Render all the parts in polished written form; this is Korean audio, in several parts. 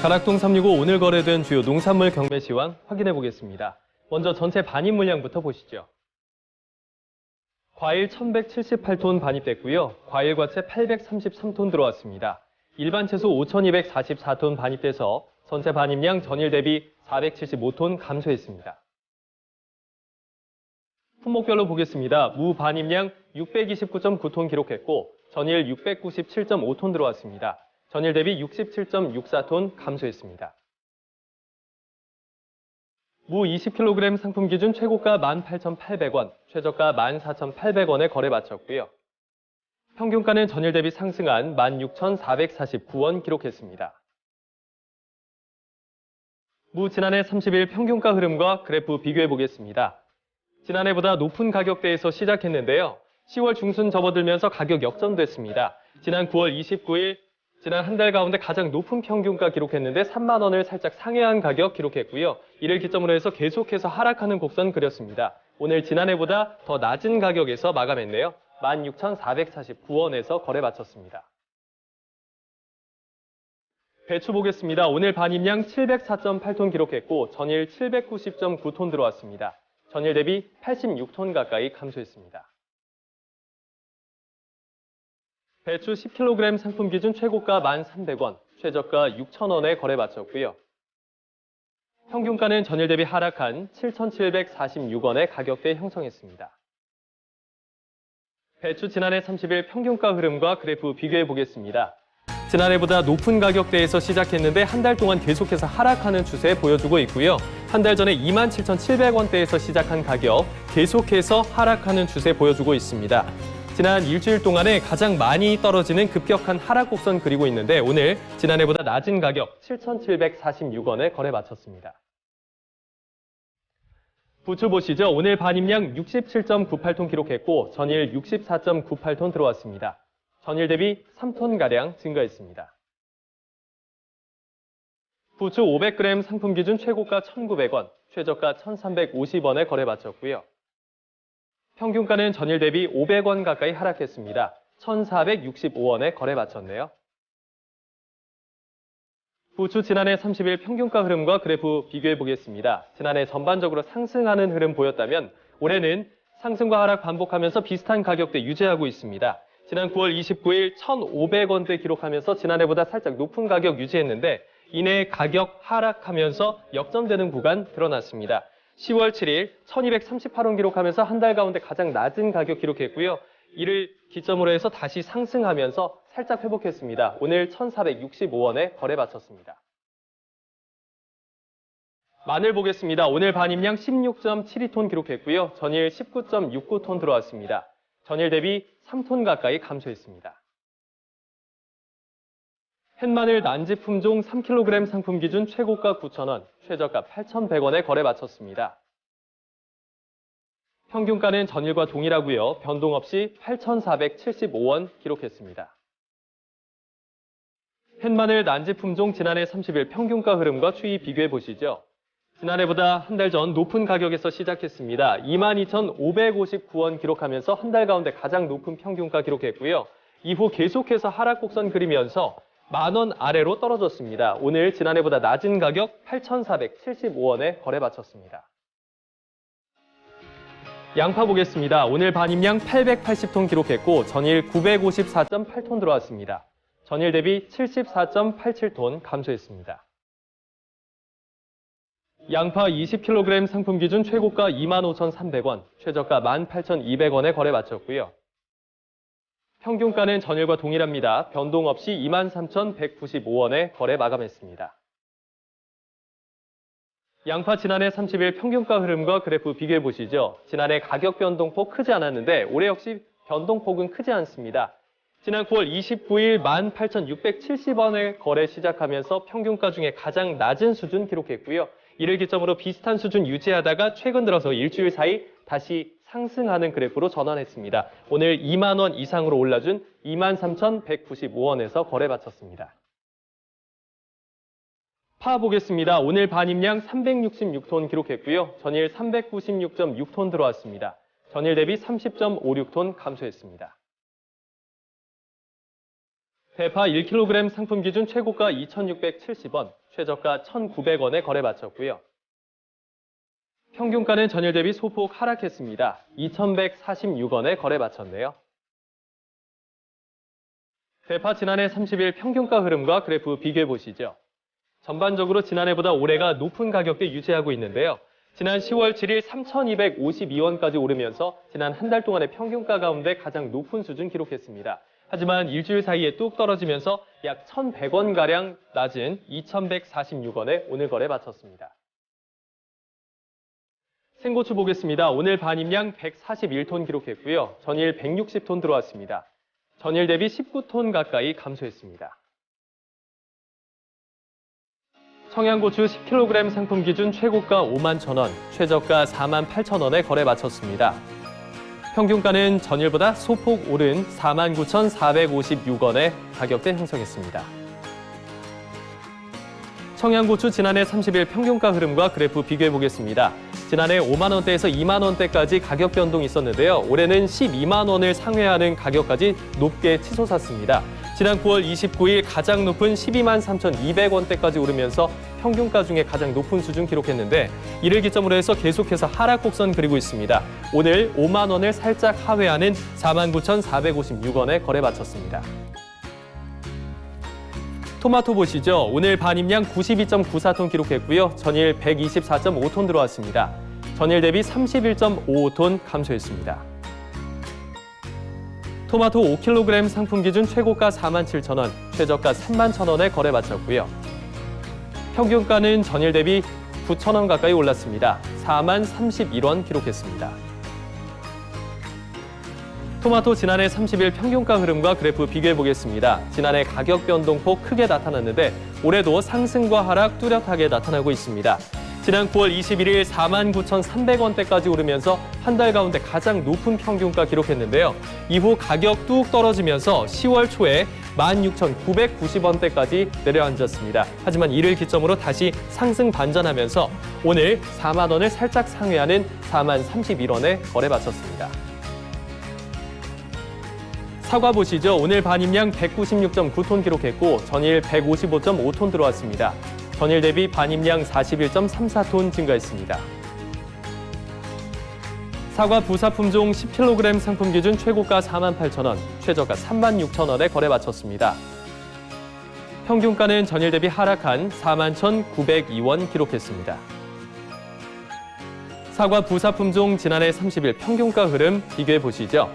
가락동 365 오늘 거래된 주요 농산물 경매 시황 확인해 보겠습니다. 먼저 전체 반입 물량부터 보시죠. 과일 1178톤 반입됐고요. 과일 과채 833톤 들어왔습니다. 일반 채소 5244톤 반입돼서 전체 반입량 전일 대비 475톤 감소했습니다. 품목별로 보겠습니다. 무 반입량 629.9톤 기록했고 전일 697.5톤 들어왔습니다. 전일 대비 67.64톤 감소했습니다. 무 20kg 상품 기준 최고가 18,800원, 최저가 14,800원에 거래 마쳤고요. 평균가는 전일 대비 상승한 16,449원 기록했습니다. 무 지난해 30일 평균가 흐름과 그래프 비교해 보겠습니다. 지난해보다 높은 가격대에서 시작했는데요. 10월 중순 접어들면서 가격 역전됐습니다. 지난 9월 29일 지난 한 달 가운데 가장 높은 평균가 기록했는데 3만 원을 살짝 상회한 가격 기록했고요. 이를 기점으로 해서 계속해서 하락하는 곡선 그렸습니다. 오늘 지난해보다 더 낮은 가격에서 마감했네요. 16,449원에서 거래 마쳤습니다. 배추 보겠습니다. 오늘 반입량 704.8톤 기록했고 전일 790.9톤 들어왔습니다. 전일 대비 86톤 가까이 감소했습니다. 배추 10kg 상품 기준 최고가 1,300원, 최저가 6,000원에 거래 마쳤고요. 평균가는 전일 대비 하락한 7,746원의 가격대 형성했습니다. 배추 지난해 30일 평균가 흐름과 그래프 비교해 보겠습니다. 지난해보다 높은 가격대에서 시작했는데 한 달 동안 계속해서 하락하는 추세 보여주고 있고요. 한 달 전에 27,700원대에서 시작한 가격 계속해서 하락하는 추세 보여주고 있습니다. 지난 일주일 동안에 가장 많이 떨어지는 급격한 하락 곡선 그리고 있는데 오늘 지난해보다 낮은 가격 7,746원에 거래 마쳤습니다. 부추 보시죠. 오늘 반입량 67.98톤 기록했고 전일 64.98톤 들어왔습니다. 전일 대비 3톤가량 증가했습니다. 부추 500g 상품 기준 최고가 1,900원, 최저가 1,350원에 거래 마쳤고요. 평균가는 전일 대비 500원 가까이 하락했습니다. 1,465원에 거래 마쳤네요. 부추 지난해 30일 평균가 흐름과 그래프 비교해 보겠습니다. 지난해 전반적으로 상승하는 흐름 보였다면 올해는 상승과 하락 반복하면서 비슷한 가격대 유지하고 있습니다. 지난 9월 29일 1,500원대 기록하면서 지난해보다 살짝 높은 가격 유지했는데 이내 가격 하락하면서 역전되는 구간 드러났습니다. 10월 7일 1,238원 기록하면서 한 달 가운데 가장 낮은 가격 기록했고요. 이를 기점으로 해서 다시 상승하면서 살짝 회복했습니다. 오늘 1,465원에 거래 마쳤습니다. 마늘 보겠습니다. 오늘 반입량 16.72톤 기록했고요. 전일 19.69톤 들어왔습니다. 전일 대비 3톤 가까이 감소했습니다. 햇마늘 난지 품종 3kg 상품 기준 최고가 9,000원, 최저가 8,100원에 거래 마쳤습니다. 평균가는 전일과 동일하고요. 변동 없이 8,475원 기록했습니다. 햇마늘 난지 품종 지난해 30일 평균가 흐름과 추이 비교해 보시죠. 지난해보다 한 달 전 높은 가격에서 시작했습니다. 22,559원 기록하면서 한 달 가운데 가장 높은 평균가 기록했고요. 이후 계속해서 하락 곡선 그리면서 만원 아래로 떨어졌습니다. 오늘 지난해보다 낮은 가격 8,475원에 거래 마쳤습니다. 양파 보겠습니다. 오늘 반입량 880톤 기록했고 전일 954.8톤 들어왔습니다. 전일 대비 74.87톤 감소했습니다. 양파 20kg 상품 기준 최고가 25,300원, 최저가 18,200원에 거래 마쳤고요. 평균가는 전일과 동일합니다. 변동 없이 23,195원에 거래 마감했습니다. 양파 지난해 30일 평균가 흐름과 그래프 비교해 보시죠. 지난해 가격 변동폭 크지 않았는데 올해 역시 변동폭은 크지 않습니다. 지난 9월 29일 18,670원에 거래 시작하면서 평균가 중에 가장 낮은 수준 기록했고요. 이를 기점으로 비슷한 수준 유지하다가 최근 들어서 일주일 사이 다시 상승하는 그래프로 전환했습니다. 오늘 2만 원 이상으로 올라준 23,195원에서 거래 마쳤습니다. 파 보겠습니다. 오늘 반입량 366톤 기록했고요. 전일 396.6톤 들어왔습니다. 전일 대비 30.56톤 감소했습니다. 대파 1kg 상품 기준 최고가 2,670원, 최저가 1,900원에 거래 마쳤고요. 평균가는 전일 대비 소폭 하락했습니다. 2,146원에 거래 마쳤네요. 대파 지난해 30일 평균가 흐름과 그래프 비교해 보시죠. 전반적으로 지난해보다 올해가 높은 가격대 유지하고 있는데요. 지난 10월 7일 3,252원까지 오르면서 지난 한 달 동안의 평균가 가운데 가장 높은 수준 기록했습니다. 하지만 일주일 사이에 뚝 떨어지면서 약 1,100원가량 낮은 2,146원에 오늘 거래 마쳤습니다. 생고추 보겠습니다. 오늘 반입량 141톤 기록했고요. 전일 160톤 들어왔습니다. 전일 대비 19톤 가까이 감소했습니다. 청양고추 10kg 상품 기준 최고가 51,000원, 최저가 48,000원에 거래 마쳤습니다. 평균가는 전일보다 소폭 오른 49,456원에 가격대 형성했습니다. 청양고추 지난해 30일 평균가 흐름과 그래프 비교해 보겠습니다. 지난해 5만 원대에서 2만 원대까지 가격 변동이 있었는데요. 올해는 12만 원을 상회하는 가격까지 높게 치솟았습니다. 지난 9월 29일 가장 높은 12만 3,200원대까지 오르면서 평균가 중에 가장 높은 수준 기록했는데 이를 기점으로 해서 계속해서 하락 곡선 그리고 있습니다. 오늘 5만 원을 살짝 하회하는 49,456원에 거래 마쳤습니다. 토마토 보시죠. 오늘 반입량 92.94톤 기록했고요. 전일 124.5톤 들어왔습니다. 전일 대비 31.55톤 감소했습니다. 토마토 5kg 상품 기준 최고가 47,000원, 최저가 31,000원에 거래 마쳤고요. 평균가는 전일 대비 9,000원 가까이 올랐습니다. 40,031원 기록했습니다. 토마토 지난해 30일 평균가 흐름과 그래프 비교해 보겠습니다. 지난해 가격 변동폭 크게 나타났는데 올해도 상승과 하락 뚜렷하게 나타나고 있습니다. 지난 9월 21일 49,300원대까지 오르면서 한 달 가운데 가장 높은 평균가 기록했는데요. 이후 가격 뚝 떨어지면서 10월 초에 16,990원대까지 내려앉았습니다. 하지만 이를 기점으로 다시 상승 반전하면서 오늘 4만 원을 살짝 상회하는 40,031원에 거래 마쳤습니다. 사과 보시죠. 오늘 반입량 196.9톤 기록했고 전일 155.5톤 들어왔습니다. 전일 대비 반입량 41.34톤 증가했습니다. 사과 부사품종 10kg 상품 기준 최고가 48,000원, 최저가 36,000원에 거래 마쳤습니다. 평균가는 전일 대비 하락한 41,902원 기록했습니다. 사과 부사품종 지난해 30일 평균가 흐름 비교해 보시죠.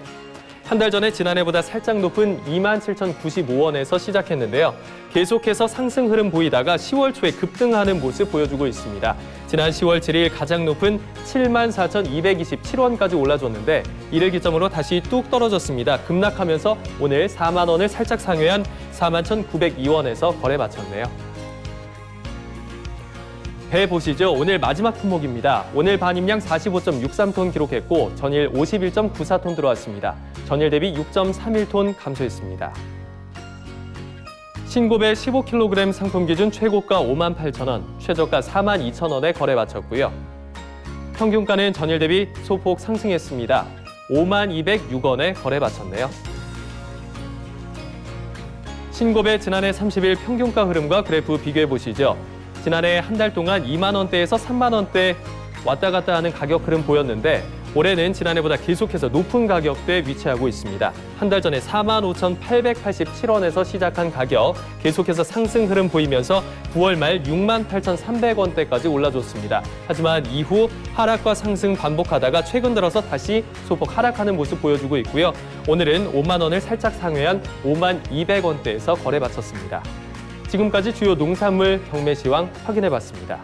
한 달 전에 지난해보다 살짝 높은 27,095원에서 시작했는데요. 계속해서 상승 흐름 보이다가 10월 초에 급등하는 모습 보여주고 있습니다. 지난 10월 7일 가장 높은 74,227원까지 올라줬는데 이를 기점으로 다시 뚝 떨어졌습니다. 급락하면서 오늘 4만 원을 살짝 상회한 41,902원에서 거래 마쳤네요. 배 보시죠. 오늘 마지막 품목입니다. 오늘 반입량 45.63톤 기록했고 전일 51.94톤 들어왔습니다. 전일 대비 6.31톤 감소했습니다. 신고배 15kg 상품 기준 최고가 58,000원, 최저가 42,000원에 거래 마쳤고요. 평균가는 전일 대비 소폭 상승했습니다. 52,206원에 거래 마쳤네요. 신고배 지난해 30일 평균가 흐름과 그래프 비교해 보시죠. 지난해 한 달 동안 2만 원대에서 3만 원대 왔다 갔다 하는 가격 흐름 보였는데 올해는 지난해보다 계속해서 높은 가격대에 위치하고 있습니다. 한 달 전에 45,887원에서 시작한 가격 계속해서 상승 흐름 보이면서 9월 말 68,300원대까지 올라줬습니다. 하지만 이후 하락과 상승 반복하다가 최근 들어서 다시 소폭 하락하는 모습 보여주고 있고요. 오늘은 5만 원을 살짝 상회한 52,200원대에서 거래 마쳤습니다. 지금까지 주요 농산물 경매 시황 확인해봤습니다.